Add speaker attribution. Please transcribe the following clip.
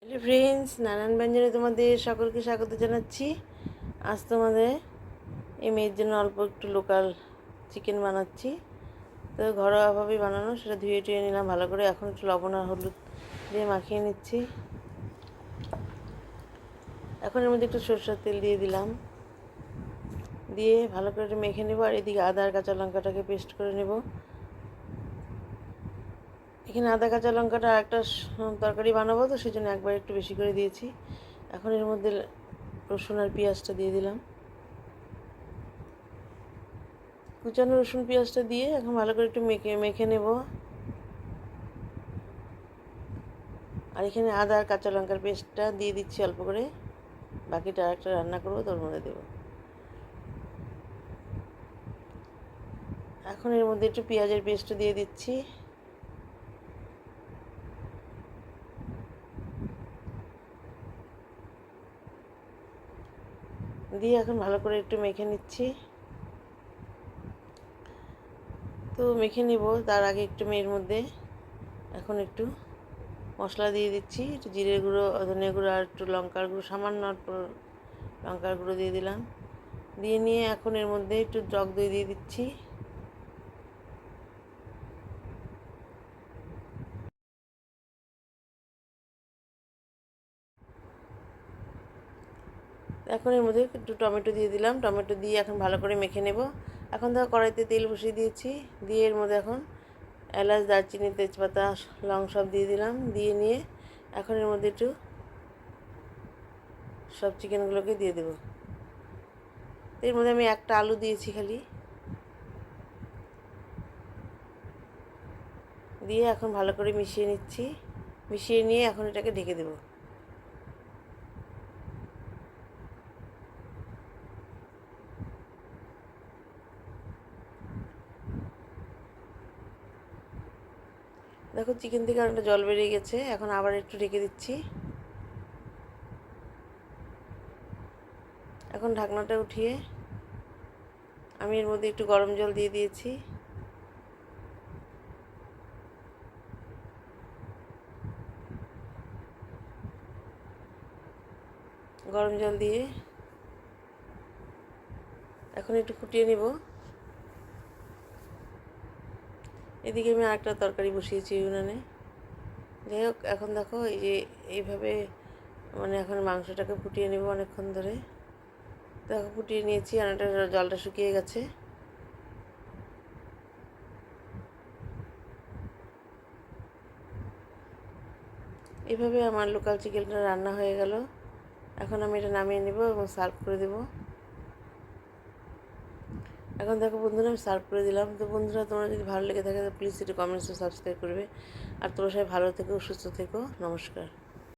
Speaker 1: Hello friends, নানান ব্যঞ্জনে তোমাদের সকলকে স্বাগত জানাচ্ছি। আজ তোমাদের এই মেয়ের জন্য অল্প একটু লোকাল চিকেন বানাচ্ছি। তো ঘরোয়াভাবেই বানানো, সেটা ধুয়ে টুয়ে নিলাম ভালো করে। এখন একটু লবণ আর হলুদ দিয়ে মাখিয়ে নিচ্ছি। এখন এর মধ্যে একটু সরষের তেল দিয়ে দিলাম, দিয়ে ভালো করে একটু মেখে নেবো। আর এদিকে আদা আর কাঁচা লঙ্কাটাকে পেস্ট করে নেব। এখানে আদা কাঁচা লঙ্কাটা একটা তরকারি বানাবো, তো সেই জন্য একবার একটু বেশি করে দিয়েছি। এখন এর মধ্যে রসুন আর পেঁয়াজটা দিয়ে দিলাম। কুচানো রসুন পেঁয়াজটা দিয়ে এখন ভালো করে একটু মেখে নেব। আর এখানে আদা আর কাঁচা লঙ্কার পেস্টটা দিয়ে দিচ্ছি অল্প করে। বাকিটা আরেকটা রান্না করবো, তোর মধ্যে দেবো। এখন এর মধ্যে একটু পেঁয়াজের পেস্ট দিয়ে দিচ্ছি। দিয়ে এখন ভালো করে একটু মেখে নিচ্ছি। তো মেখে নিব, তার আগে একটু এর মধ্যে এখন একটু মশলা দিয়ে দিচ্ছি। একটু জিরে গুঁড়ো, ধনে গুঁড়ো আর একটু লঙ্কার গুঁড়ো, সামান্য লঙ্কার গুঁড়ো দিয়ে দিলাম। দিয়ে নিয়ে এখন এর মধ্যে একটু টক দই দিয়ে দিচ্ছি। এখন এর মধ্যে একটু টমেটো দিয়ে দিলাম। টমেটো দিয়ে এখন ভালো করে মেখে নেব। এখন দেখো কড়াইতে তেল বসিয়ে দিয়েছি। দিয়ে এর মধ্যে এখন এলাচ, দারচিনি, তেজপাতা, লং সব দিয়ে দিলাম। দিয়ে নিয়ে এখন এর মধ্যে একটু সব চিকেনগুলোকে দিয়ে দেবো। এর মধ্যে আমি একটা আলু দিয়েছি খালি। দিয়ে এখন ভালো করে মিশিয়ে নিচ্ছি। মিশিয়ে নিয়ে এখন এটাকে ঢেকে দেবো। দেখো চিকেন থেকে অনেকটা জল বেরিয়ে গেছে। এখন আবার একটু ঢেকে দিচ্ছি। এখন ঢাকনাটা উঠিয়ে আমি এর মধ্যে একটু গরম জল দিয়ে দিয়েছি। গরম জল দিয়ে এখন একটু ফুটিয়ে নেব। এদিকে আমি আরেকটা তরকারি বসিয়েছি উনানে। যাই হোক, এখন দেখো এই যে এইভাবে এখন মাংসটাকে ফুটিয়ে নেব অনেকক্ষণ ধরে। দেখো ফুটিয়ে নিয়েছি, আর এটা জলটা শুকিয়ে গেছে। এইভাবে আমার লোকাল চিকেনটা রান্না হয়ে গেল। এখন আমি এটা নামিয়ে নেব এবং সার্ভ করে দেব। এখন দেখো বন্ধুরা, আমি সার্ভ করে দিলাম। তো বন্ধুরা, তোমরা যদি ভালো লেগে থাকে তো প্লিজ একটু কমেন্টস ও সাবস্ক্রাইব করবে। আর তোমরা সবাই ভালো থেকো, সুস্থ থেকো। নমস্কার।